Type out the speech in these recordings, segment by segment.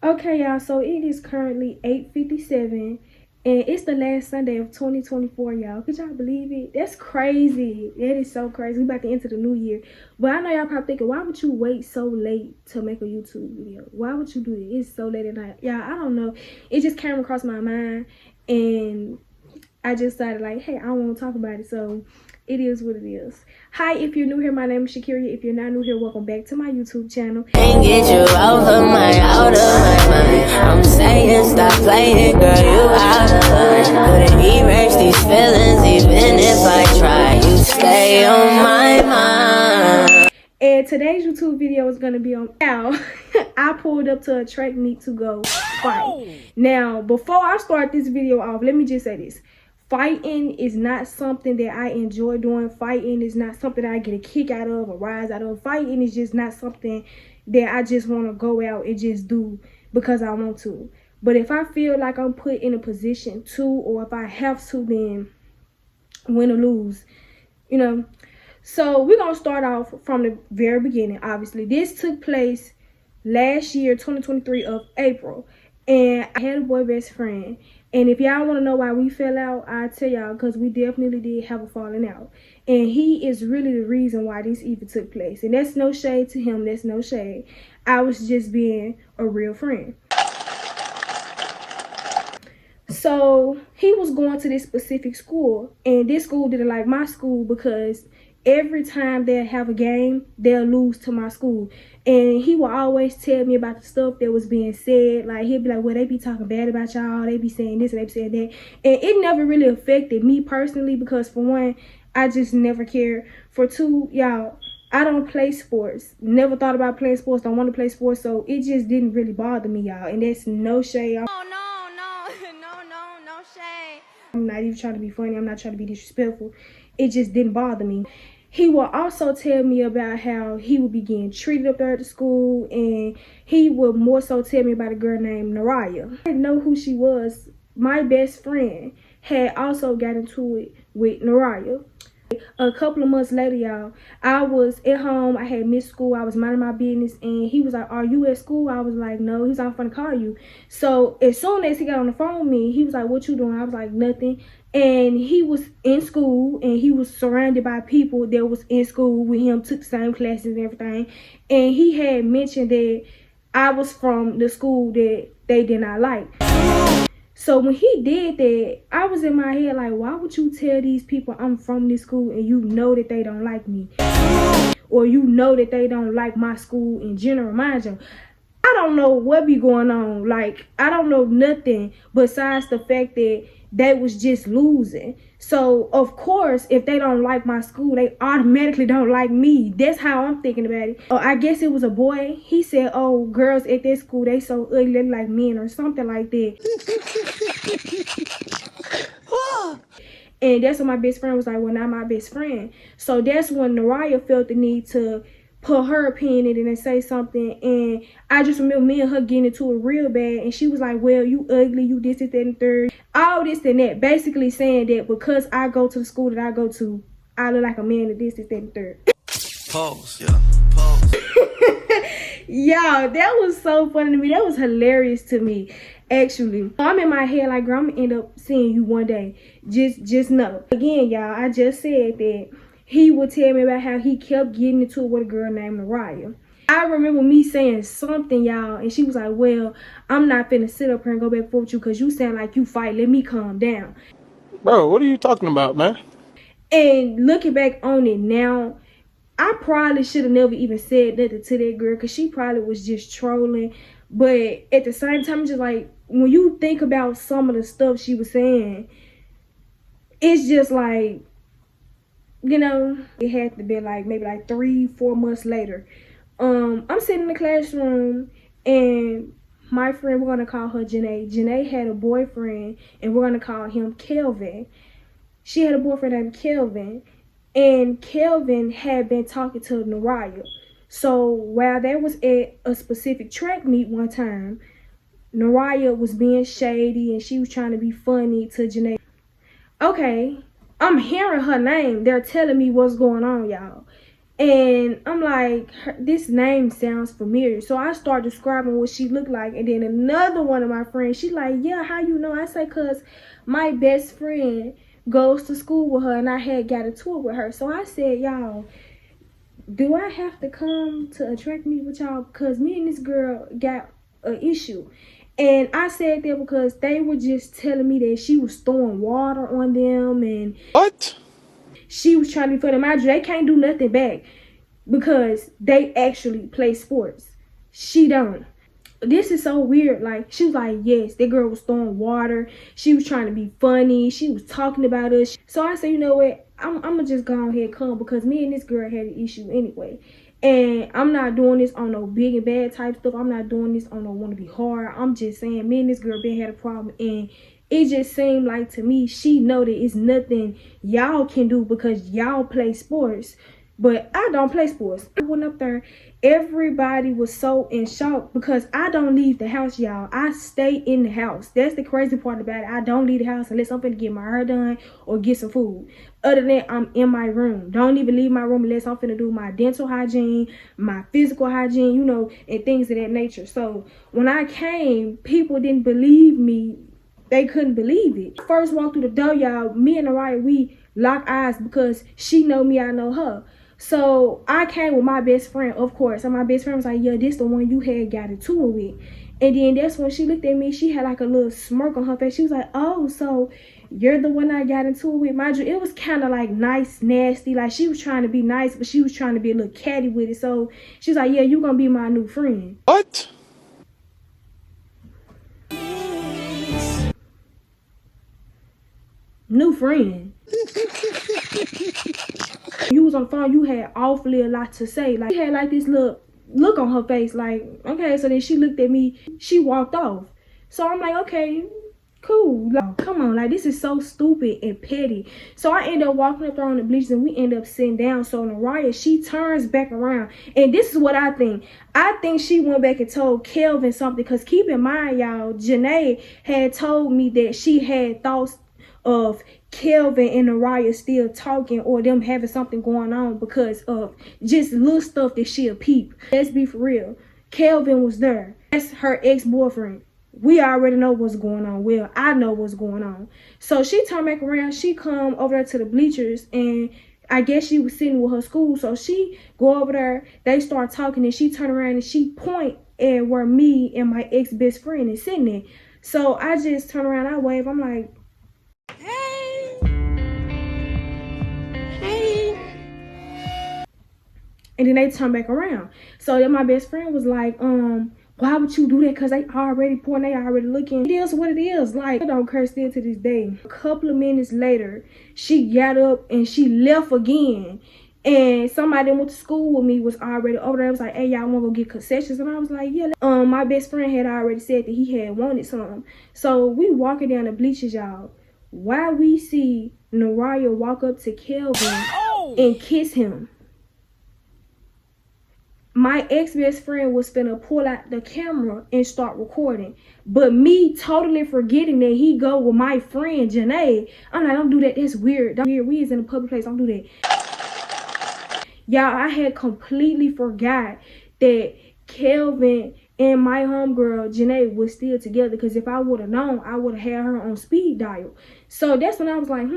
Okay, y'all, so it is currently 8:57, and it's the last Sunday of 2024, y'all. Could y'all believe it? That's crazy. That is so crazy. We about to enter the new year. But I know y'all probably thinking, why would you wait so late to make a YouTube video? Why would you do it? It's so late at night. Yeah, I don't know. It just came across my mind, and I just decided, like, hey, I want to talk about it. So it is what it is. Hi, if you're new here, my name is Shakeria. If you're not new here, welcome back to my YouTube channel. Can't get you out of my mind. I'm saying stop playing, girl, you out of line. Couldn't erase these feelings even if I try. You stay on my mind. And today's YouTube video is gonna be on now. I pulled up to a track meet to go fight. Now, before I start this video off, let me just say this. Fighting is not something that I enjoy doing. Fighting is not something that I get a kick out of or rise out of. Fighting is just not something that I just want to go out and just do because I want to. But if I feel like I'm put in a position to, or if I have to, then win or lose, you know. So we're going to start off from the very beginning, obviously. This took place last year, 2023 of April. And I had a boy best friend. And if y'all want to know why we fell out, I'll tell y'all, because we definitely did have a falling out. And he is really the reason why this even took place. And that's no shade to him. That's no shade. I was just being a real friend. So he was going to this specific school. And this school didn't like my school because every time they have a game, they'll lose to my school. And he will always tell me about the stuff that was being said. Like, he'll be like, well, they be talking bad about y'all. They be saying this and they be saying that. And it never really affected me personally because, for one, I just never cared. For two, y'all, I don't play sports. Never thought about playing sports. Don't want to play sports. So it just didn't really bother me, y'all. And that's no shade. No shade. I'm not even trying to be funny. I'm not trying to be disrespectful. It just didn't bother me. He will also tell me about how he would be getting treated up there at the school, and he would more so tell me about a girl named Naraya. I didn't know who she was. My best friend had also got into it with Naraya. A couple of months later, y'all, I was at home. I had missed school. I was minding my business, and he was like, are you at school? I was like, no. He was like, I'm finna call you. So as soon as he got on the phone with me, he was like, what you doing? I was like, nothing. And he was in school, and he was surrounded by people that was in school with him, took the same classes and everything. And he had mentioned that I was from the school that they did not like. So when he did that, I was in my head like, why would you tell these people I'm from this school and you know that they don't like me? Or you know that they don't like my school in general. Mind you, I don't know what be going on. Like, I don't know nothing besides the fact that they was just losing. So, of course, if they don't like my school, they automatically don't like me. That's how I'm thinking about it. I guess it was a boy. He said, oh, girls at that school, they so ugly, they like men or something like that. And that's when my best friend was like, well, not my best friend. So that's when Naraya felt the need to put her opinion in it and say something. And I just remember me and her getting into it real bad. And she was like, well, you ugly, you this, that, and third. All this and that. Basically saying that because I go to the school that I go to, I look like a man to this, that, and third. Pause. Yeah. Pause. Y'all, that was so funny to me. That was hilarious to me, actually. I'm in my head like, girl, I'm gonna end up seeing you one day. Just know. Again, y'all, I just said that he would tell me about how he kept getting into it with a girl named Naraya. I remember me saying something, y'all, and she was like, well, I'm not finna sit up here and go back and forth with you because you sound like you fight. Let me calm down. Bro, what are you talking about, man? And looking back on it now, I probably should have never even said nothing to that girl because she probably was just trolling. But at the same time, just like, when you think about some of the stuff she was saying, it's just like, you know, it had to be like maybe like 3-4 months later. I'm sitting in the classroom, and my friend, we're gonna call her Janae. Janae had a boyfriend, and we're gonna call him Kelvin. She had a boyfriend named Kelvin, and Kelvin had been talking to Naraya. So while they was at a specific track meet one time, Naraya was being shady, and she was trying to be funny to Janae. Okay, I'm hearing her name. They're telling me what's going on, y'all. And I'm like, this name sounds familiar. So I start describing what she looked like. And then another one of my friends, she like, yeah, how you know? I say, cause my best friend goes to school with her and I had got a tour with her. So I said, y'all, do I have to come to a track meet with y'all? Because me and this girl got an issue. And I said that because they were just telling me that she was throwing water on them and What? she was trying to be funny. Mind you, they can't do nothing back because they actually play sports. She don't. This is so weird. Like, she was like, yes, that girl was throwing water. She was trying to be funny. She was talking about us. So I said, you know what? I'm going to just go ahead and come because me and this girl had an issue anyway. And I'm not doing this on no big and bad type stuff. I'm not doing this on no want to be hard. I'm just saying me and this girl been had a problem. And it just seemed like to me, she know that it's nothing y'all can do because y'all play sports. But I don't play sports. I went up there. Everybody was so in shock because I don't leave the house, y'all. I stay in the house. That's the crazy part about it. I don't leave the house unless I'm finna get my hair done or get some food. Other than that, I'm in my room. Don't even leave my room unless I'm finna do my dental hygiene, my physical hygiene, you know, and things of that nature. So when I came, people didn't believe me. They couldn't believe it. First walked through the door, y'all. Me and Araya, we lock eyes because she know me, I know her. So I came with my best friend, of course. And my best friend was like, yeah, this the one you had got into it with. And then that's when she looked at me. She had like a little smirk on her face. She was like, oh, so you're the one I got into it with. Mind you, it was kind of like nice, nasty. Like she was trying to be nice, but she was trying to be a little catty with it. So she was like, yeah, you're going to be my new friend. What? New friend. You was on the phone, you had awfully a lot to say. Like, she had like this little look on her face, like, okay. So then she looked at me, she walked off. So I'm like, okay, cool. Like, come on, like, this is so stupid and petty. So I end up walking up there on the bleachers and we end up sitting down. So Naraya, she turns back around. And this is what I think. I think she went back and told Kelvin something. Because keep in mind, y'all, Janae had told me that she had thoughts of Kelvin and Naraya still talking or them having something going on because of just little stuff that she'll peep. Let's be for real. Kelvin was there. That's her ex-boyfriend. We already know what's going on. Well, I know what's going on. So she turned back around. She come over there to the bleachers and I guess she was sitting with her school. So she go over there. They start talking and she turn around and she point at where me and my ex-best friend is sitting there. So I just turn around. I wave. I'm like, and then they turn back around. So then my best friend was like, why would you do that? Because they already pointing, they already looking. It is what it is. Like, I don't curse still to this day. A couple of minutes later, she got up and she left again. And somebody that went to school with me was already over there. I was like, hey, y'all want to go get concessions? And I was like, yeah. My best friend had already said that he had wanted some. So we walking down the bleachers, y'all. While we see Naraya walk up to Kelvin and kiss him. My ex-best friend was finna pull out the camera and start recording. But me totally forgetting that he go with my friend, Janae. I'm like, don't do that. That's weird. That's weird. We is in a public place. Don't do that. Y'all, I had completely forgot that Kelvin and my homegirl, Janae, was still together. Because if I would have known, I would have had her on speed dial. So that's when I was like,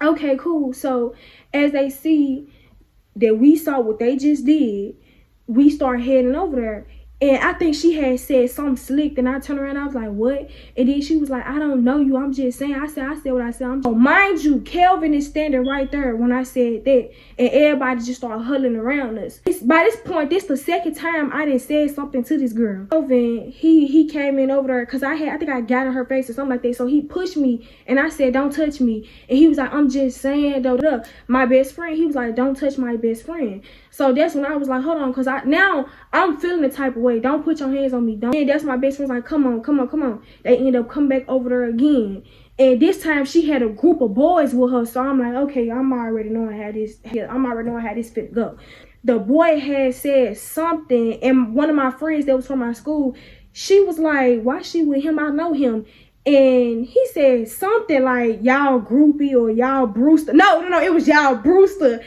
okay, cool. So as they see that we saw what they just did, we start heading over there. And I think she had said something slick. And I turned around, I was like, what? And then she was like, I don't know you. I'm just saying. I said what I said. Mind you, Kelvin is standing right there when I said that. And everybody just started huddling around us. By this point, this the second time I done said something to this girl. Kelvin, he came in over there because I think I got in her face or something like that. So he pushed me and I said, don't touch me. And he was like, I'm just saying, though. My best friend, he was like, don't touch my best friend. So that's when I was like, hold on, because now I'm feeling the type of way. Don't put your hands on me. Don't. And that's my best friend's like, come on. They end up coming back over there again. And this time she had a group of boys with her. So I'm like, okay, I'm already knowing how this fit go. The boy had said something, and one of my friends that was from my school, she was like, why she with him? I know him. And he said something like, y'all groupie or y'all Brewster. No, it was y'all Brewster.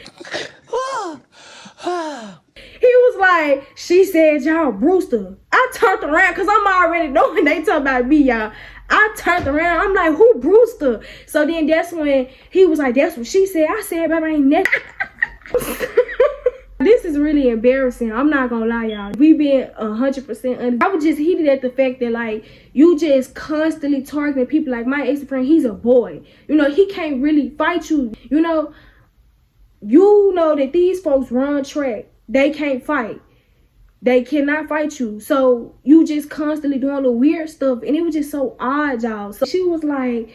He was like, she said, y'all, Brewster. I turned around because I'm already knowing they talking about me, y'all. I turned around. I'm like, who Brewster? So then that's when he was like, that's what she said. I said, baby, ain't nothing. This is really embarrassing. I'm not gonna lie, y'all. We been 100% honest. I was just heated at the fact that, like, you just constantly targeting people. Like, my ex-friend, he's a boy. You know, he can't really fight you. You know that these folks run track. They can't fight. They cannot fight you. So you just constantly doing the weird stuff. And it was just so odd, y'all. So she was like,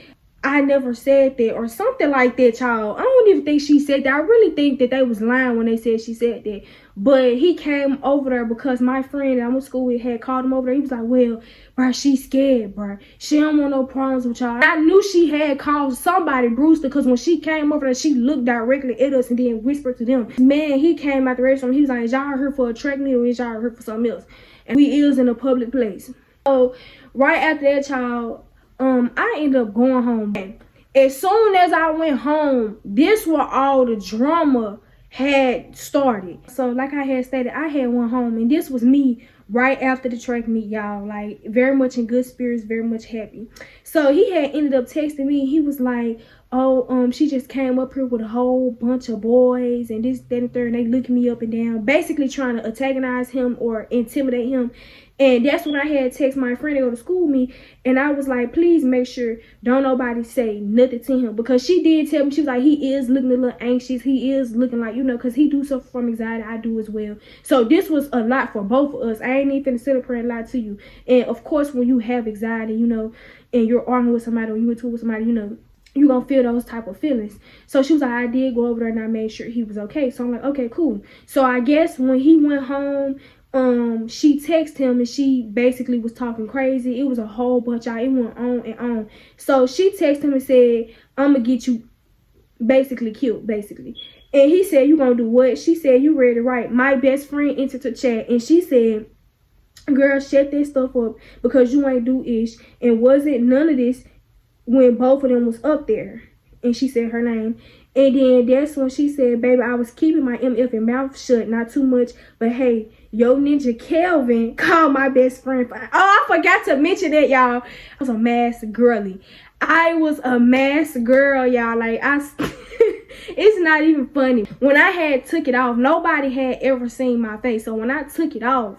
I never said that or something like that, y'all. I don't even think she said that. I really think that they was lying when they said she said that. But he came over there because my friend that I went to school with had called him over there. He was like, well, bro, she's scared, bro. She don't want no problems with y'all. I knew she had called somebody Brewster because when she came over there, she looked directly at us and then whispered to them. Man, he came out the restaurant. He was like, is y'all here for a track meet or is y'all here for something else? And we is in a public place. So right after that, y'all, I ended up going home. As soon as I went home, this where all the drama had started. So like I had stated, I had went home and this was me right after the track meet, y'all. Like, very much in good spirits, very much happy. So he had ended up texting me. He was like, oh, she just came up here with a whole bunch of boys and this, that, and third, and they looking me up and down, basically trying to antagonize him or intimidate him. And that's when I had text my friend to go to school with me, and I was like, please make sure don't nobody say nothing to him, because she did tell me, she was like, he is looking a little anxious, he is looking like, you know, because he do suffer from anxiety, I do as well. So this was a lot for both of us. I ain't even finna sit up here and lie to you. And of course, when you have anxiety, you know, and you're arguing with somebody or you into with somebody, you know, you gonna feel those type of feelings. So she was like, I did go over there and I made sure he was okay. So I'm like, okay, cool. So I guess when he went home, she texted him and she basically was talking crazy. It was a whole bunch, y'all. It went on and on. So she texted him and said, I'm gonna get you basically killed, basically. And he said, you gonna do what? She said, you ready to write? My best friend entered the chat and she said, girl, shut that stuff up because you ain't do ish. And wasn't none of this when both of them was up there. And she said her name. And then that's when she said, baby, I was keeping my MF and mouth shut, not too much, but hey, yo ninja Kelvin called my best friend. Oh, I forgot to mention that, y'all. I was a mass girly. I was a mass girl, y'all. Like, it's not even funny. When I had took it off, nobody had ever seen my face. So when I took it off,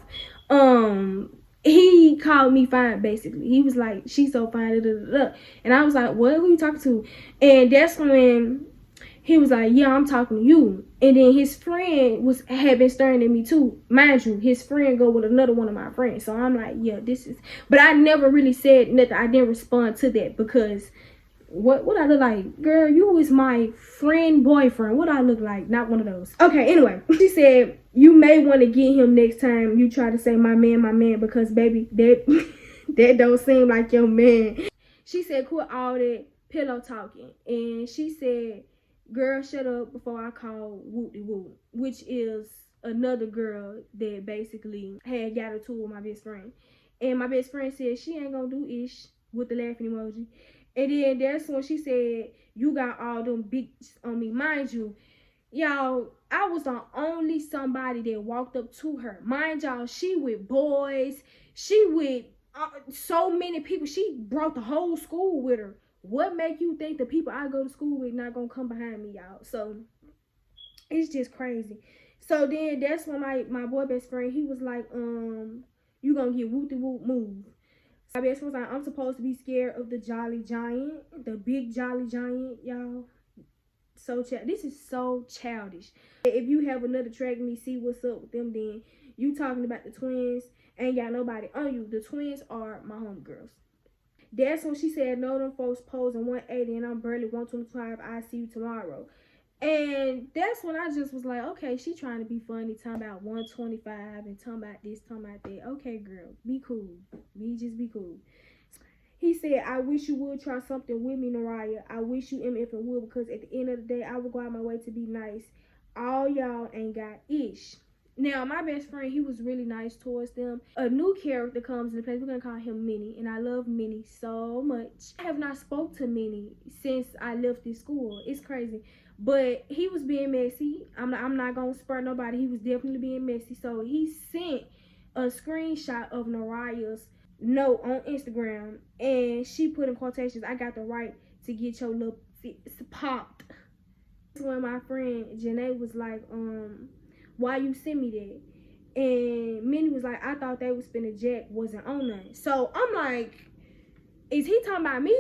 he called me fine, basically. He was like, she's so fine, da, da, da. And I was like, what? Who you talking to? And that's when he was like, yeah, I'm talking to you. And then his friend had been staring at me too. Mind you, his friend go with another one of my friends. So I'm like, yeah, this is... But I never really said nothing. I didn't respond to that because what I look like? Girl, you is my friend boyfriend. What I look like? Not one of those. Okay, anyway. She said, you may want to get him next time you try to say my man, because baby, that don't seem like your man. She said, quit all that pillow talking. And she said, girl, shut up before I call Whoop-de-Whoop, which is another girl that basically had got into it with my best friend. And my best friend said she ain't gonna do ish with the laughing emoji. And then that's when she said, you got all them bitches on me. Mind you, y'all, I was the only somebody that walked up to her. Mind y'all, she with boys. She with so many people. She brought the whole school with her. What make you think the people I go to school with not gonna come behind me, y'all? So it's just crazy. So then that's when my boy best friend, he was like, you gonna get whoop-de-whoop move. My best friend was like, I'm supposed to be scared of the jolly giant, the big jolly giant, y'all. So this is so childish. If you have another track meet, see what's up with them, then you talking about the twins, ain't got nobody on you. The twins are my homegirls. That's when she said, no, them folks posing 180 and I'm barely 125. I see you tomorrow. And that's when I just was like, okay, she trying to be funny, talking about 125 and talking about this, talking about that. Okay, girl, be cool. Just be cool. He said, I wish you would try something with me, Naraya. I wish you MF and would, because at the end of the day, I would go out my way to be nice. All y'all ain't got ish. Now, my best friend, he was really nice towards them. A new character comes in the place. We're going to call him Minnie. And I love Minnie so much. I have not spoke to Minnie since I left this school. It's crazy. But he was being messy. I'm not gonna spur nobody. He was definitely being messy. So he sent a screenshot of Naraya's note on Instagram, and she put in quotations, "I got the right to get your little popped." When my friend Janae was like, why you send me that? And Minnie was like, I thought they was finna jack, wasn't on nothing. So I'm like, is he talking about me?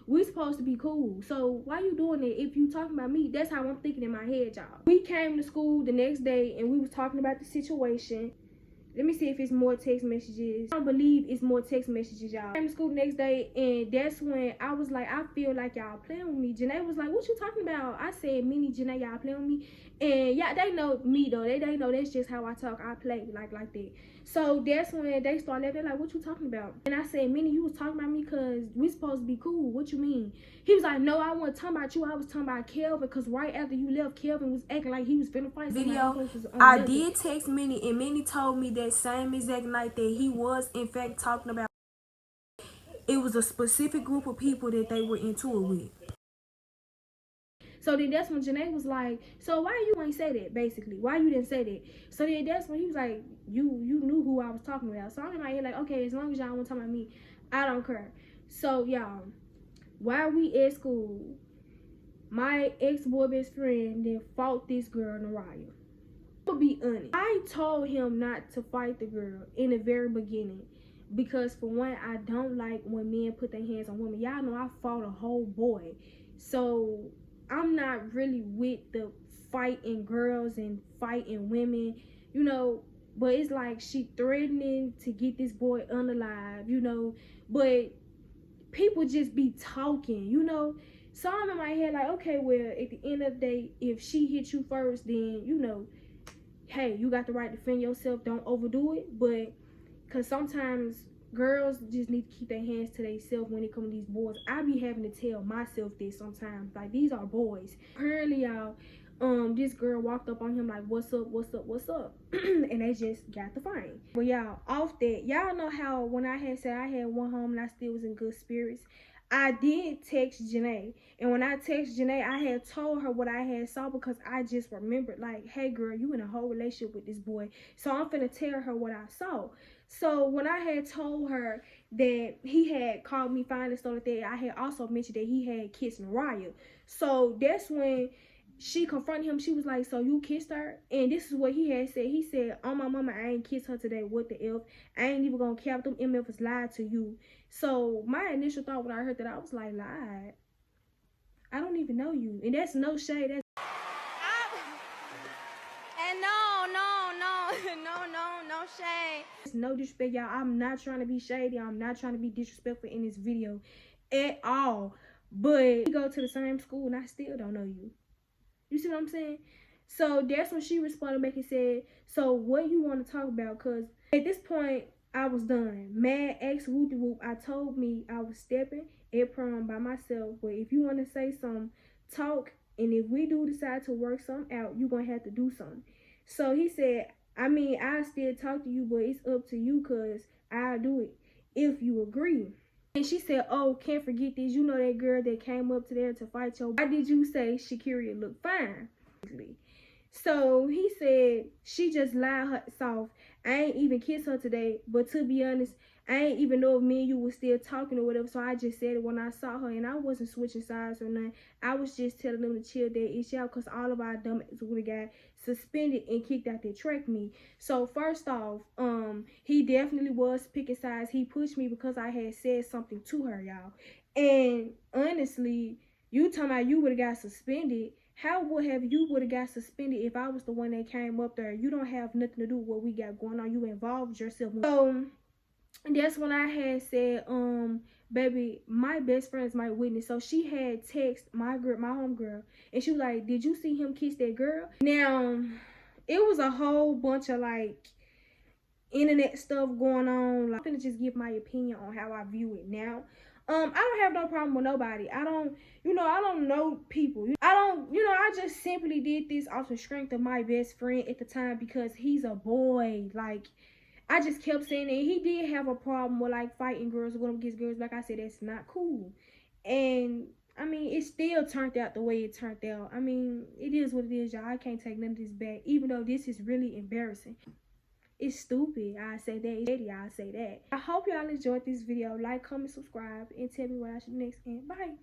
We supposed to be cool. So why you doing it if you talking about me? That's how I'm thinking in my head, y'all. We came to school the next day and we was talking about the situation. Let me see if it's more text messages. I don't believe it's more text messages, y'all. I came to school the next day, and that's when I was like, I feel like y'all playing with me. Janae was like, what you talking about? I said, Minnie, Janae, y'all playing with me. And yeah, they know me though. They know that's just how I talk. I play like that. So that's when they started laughing. They're like, what you talking about? And I said, Minnie, you was talking about me because we supposed to be cool. What you mean? He was like, no, I wasn't talking about you. I was talking about Kelvin, because right after you left, Kelvin was acting like he was finna fight Video, I did text Minnie, and Minnie told me that same exact night that he was in fact talking about it was a specific group of people that they were into it with. So then that's when Janae was like, so why you ain't say that, basically? Why you didn't say that? So then that's when he was like, you knew who I was talking about. So I'm in my head like, okay, as long as y'all want to talk about me, I don't care. So y'all, while we at school, my ex-boy best friend then fought this girl, Naraya. To be honest, I told him not to fight the girl in the very beginning, because for one, I don't like when men put their hands on women. Y'all know I fought a whole boy, so I'm not really with the fighting girls and fighting women, you know. But it's like she threatening to get this boy unalive, you know. But people just be talking, you know. So I'm in my head like, okay, well, at the end of the day, if she hit you first, then, you know, hey, you got the right to defend yourself. Don't overdo it. But because sometimes girls just need to keep their hands to themselves when it comes to these boys. I be having to tell myself this sometimes. Like, these are boys. Apparently, y'all, this girl walked up on him like, what's up, what's up, what's up? And they just got the fight. But y'all, off that, y'all know how when I had said I had one home and I still was in good spirits, I did text Janae. And when I text Janae, I had told her what I had saw, because I just remembered, like, hey girl, you in a whole relationship with this boy. So I'm finna tell her what I saw. So when I had told her that he had called me fine and stuff like that, I had also mentioned that he had kissed Mariah. So that's when she confronted him. She was like, so you kissed her? And this is what he had said. He said, oh my mama, I ain't kissed her today. What the F? I ain't even gonna cap them MFs lied to you. So my initial thought when I heard that, I was like, lied? I don't even know you. And that's no shade. That's and no shade. no disrespect, y'all. I'm not trying to be shady. I'm not trying to be disrespectful in this video at all. But we go to the same school and I still don't know you. You see what I'm saying? So that's when she responded back and said, so what you want to talk about? Because at this point, I was done. Mad ex whoopty whoop. I told me I was stepping at prom by myself. But if you want to say something, talk. And if we do decide to work something out, you're going to have to do something. So he said, I mean, I still talk to you, but it's up to you, because I'll do it if you agree. And she said, oh, can't forget this. You know that girl that came up to there to fight your... Why did you say Shakeria looked fine? So he said, she just lied herself. I ain't even kissed her today. But to be honest, I ain't even know if me and you were still talking or whatever. So I just said it when I saw her. And I wasn't switching sides or nothing. I was just telling them to chill their issue out, because all of our dumbass would have got suspended and kicked out their track meet. So first off, he definitely was picking sides. He pushed me because I had said something to her, y'all. And honestly, you talking about you would have got suspended. How would have got suspended if I was the one that came up there? You don't have nothing to do with what we got going on. You involved yourself. So that's when I had said, baby, my best friend's my witness. So she had text my homegirl, and she was like, did you see him kiss that girl? Now, it was a whole bunch of like internet stuff going on. Like, I'm gonna just give my opinion on how I view it now. I don't have no problem with nobody. I don't know people. I just simply did this off the strength of my best friend at the time, because he's a boy. Like, I just kept saying that he did have a problem with like fighting girls or going against girls. Like I said, that's not cool. And I mean, it still turned out the way it turned out. I mean, it is what it is, y'all. I can't take none of this back, even though this is really embarrassing. It's stupid. I say that. It's petty. I say that. I hope y'all enjoyed this video. Like, comment, subscribe, and tell me what I should do next. And bye.